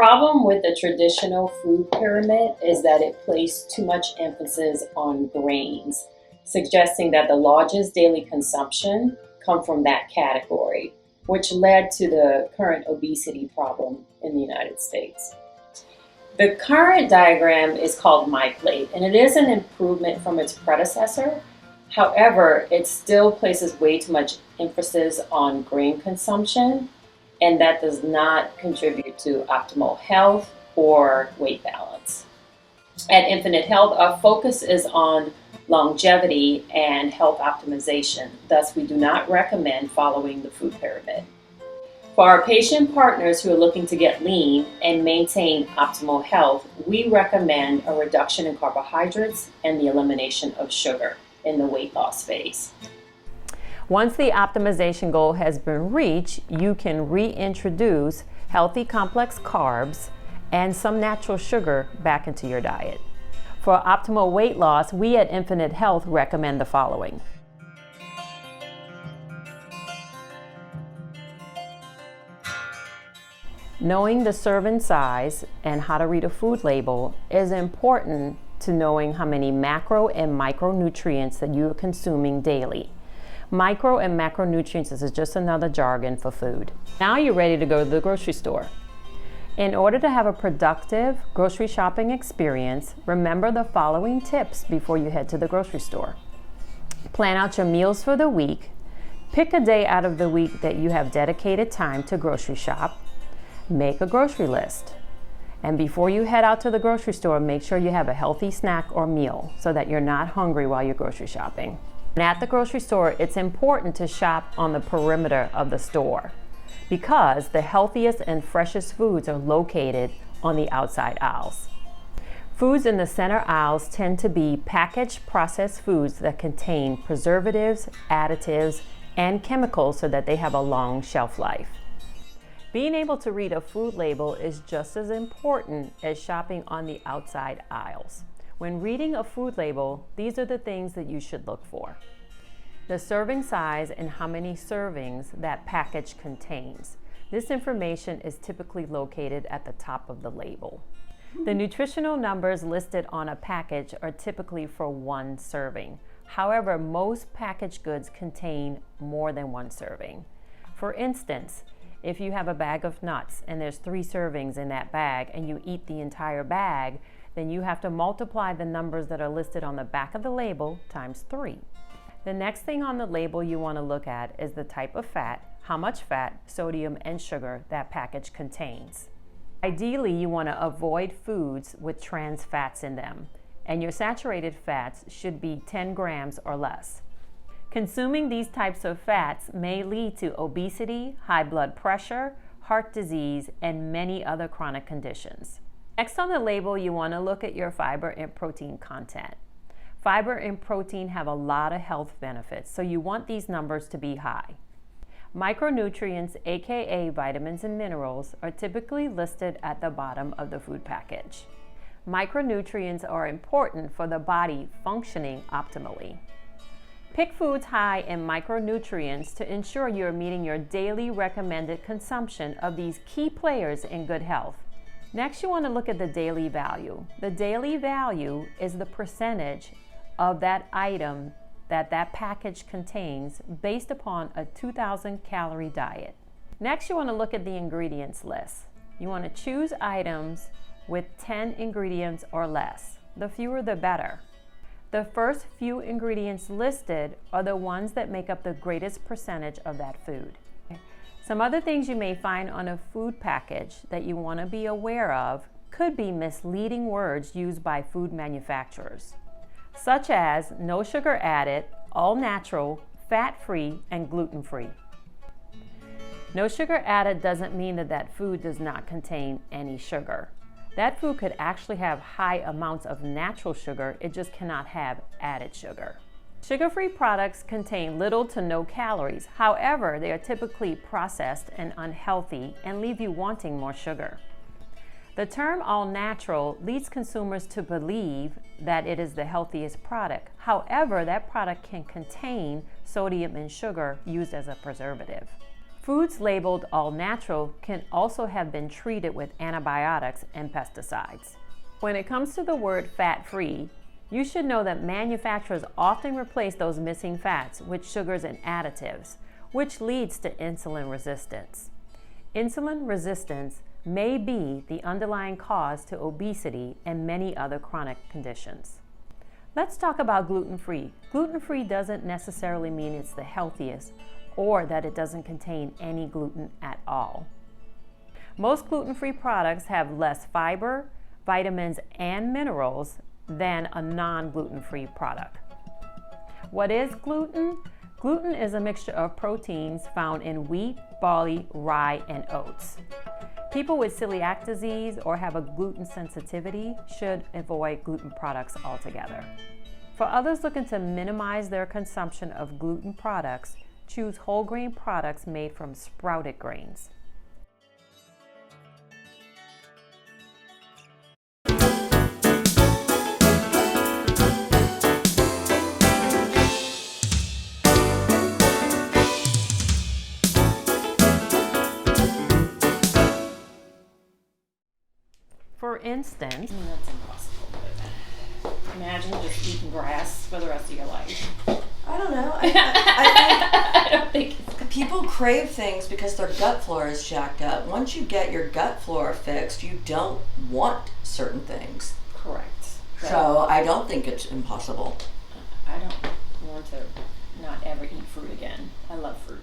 problem with the traditional food pyramid is that it placed too much emphasis on grains, suggesting that the largest daily consumption come from that category, which led to the current obesity problem in the United States. The current diagram is called My Plate, and it is an improvement from its predecessor. However, it still places way too much emphasis on grain consumption, and that does not contribute to optimal health or weight balance. At Infinite Health, our focus is on longevity and health optimization. Thus, we do not recommend following the food pyramid. For our patient partners who are looking to get lean and maintain optimal health, we recommend a reduction in carbohydrates and the elimination of sugar in the weight loss phase. Once the optimization goal has been reached, you can reintroduce healthy complex carbs and some natural sugar back into your diet. For optimal weight loss, we at Infinite Health recommend the following. Knowing the serving size and how to read a food label is important to knowing how many macro and micronutrients that you are consuming daily. Micro and macronutrients is just another jargon for food. Now you're ready to go to the grocery store. In order to have a productive grocery shopping experience, remember the following tips before you head to the grocery store. Plan out your meals for the week. Pick a day out of the week that you have dedicated time to grocery shop. Make a grocery list. And before you head out to the grocery store, make sure you have a healthy snack or meal so that you're not hungry while you're grocery shopping. And at the grocery store, it's important to shop on the perimeter of the store because the healthiest and freshest foods are located on the outside aisles. Foods in the center aisles tend to be packaged processed foods that contain preservatives, additives, and chemicals so that they have a long shelf life. Being able to read a food label is just as important as shopping on the outside aisles. When reading a food label, these are the things that you should look for. The serving size and how many servings that package contains. This information is typically located at the top of the label. The nutritional numbers listed on a package are typically for one serving. However, most packaged goods contain more than one serving. For instance, if you have a bag of nuts and there's 3 servings in that bag and you eat the entire bag, then you have to multiply the numbers that are listed on the back of the label times 3. The next thing on the label you want to look at is the type of fat, how much fat, sodium, and sugar that package contains. Ideally, you want to avoid foods with trans fats in them, and your saturated fats should be 10 grams or less. Consuming these types of fats may lead to obesity, high blood pressure, heart disease, and many other chronic conditions. Next on the label, you want to look at your fiber and protein content. Fiber and protein have a lot of health benefits, so you want these numbers to be high. Micronutrients, aka vitamins and minerals, are typically listed at the bottom of the food package. Micronutrients are important for the body functioning optimally. Pick foods high in micronutrients to ensure you're meeting your daily recommended consumption of these key players in good health. Next, you want to look at the daily value. The daily value is the percentage of that item that package contains based upon a 2,000 calorie diet. Next, you want to look at the ingredients list. You want to choose items with 10 ingredients or less. The fewer the better. The first few ingredients listed are the ones that make up the greatest percentage of that food. Some other things you may find on a food package that you want to be aware of could be misleading words used by food manufacturers, such as no sugar added, all natural, fat-free, and gluten-free. No sugar added doesn't mean that food does not contain any sugar. That food could actually have high amounts of natural sugar, it just cannot have added sugar. Sugar-free products contain little to no calories. However, they are typically processed and unhealthy and leave you wanting more sugar. The term all natural leads consumers to believe that it is the healthiest product. However, that product can contain sodium and sugar used as a preservative. Foods labeled all natural can also have been treated with antibiotics and pesticides. When it comes to the word fat-free, you should know that manufacturers often replace those missing fats with sugars and additives, which leads to insulin resistance. Insulin resistance may be the underlying cause to obesity and many other chronic conditions. Let's talk about gluten-free. Gluten-free doesn't necessarily mean it's the healthiest or that it doesn't contain any gluten at all. Most gluten-free products have less fiber, vitamins, and minerals than a non-gluten-free product. What is gluten? Gluten is a mixture of proteins found in wheat, barley, rye, and oats. People with celiac disease or have a gluten sensitivity should avoid gluten products altogether. For others looking to minimize their consumption of gluten products, choose whole grain products made from sprouted grains. For instance, That's impossible. Imagine just eating grass for the rest of your life. I don't know. I don't think it's People crave things because their gut flora is jacked up. Once you get your gut flora fixed, you don't want certain things. correct. So I don't think it's impossible. I don't want to not ever eat fruit again. I love fruit.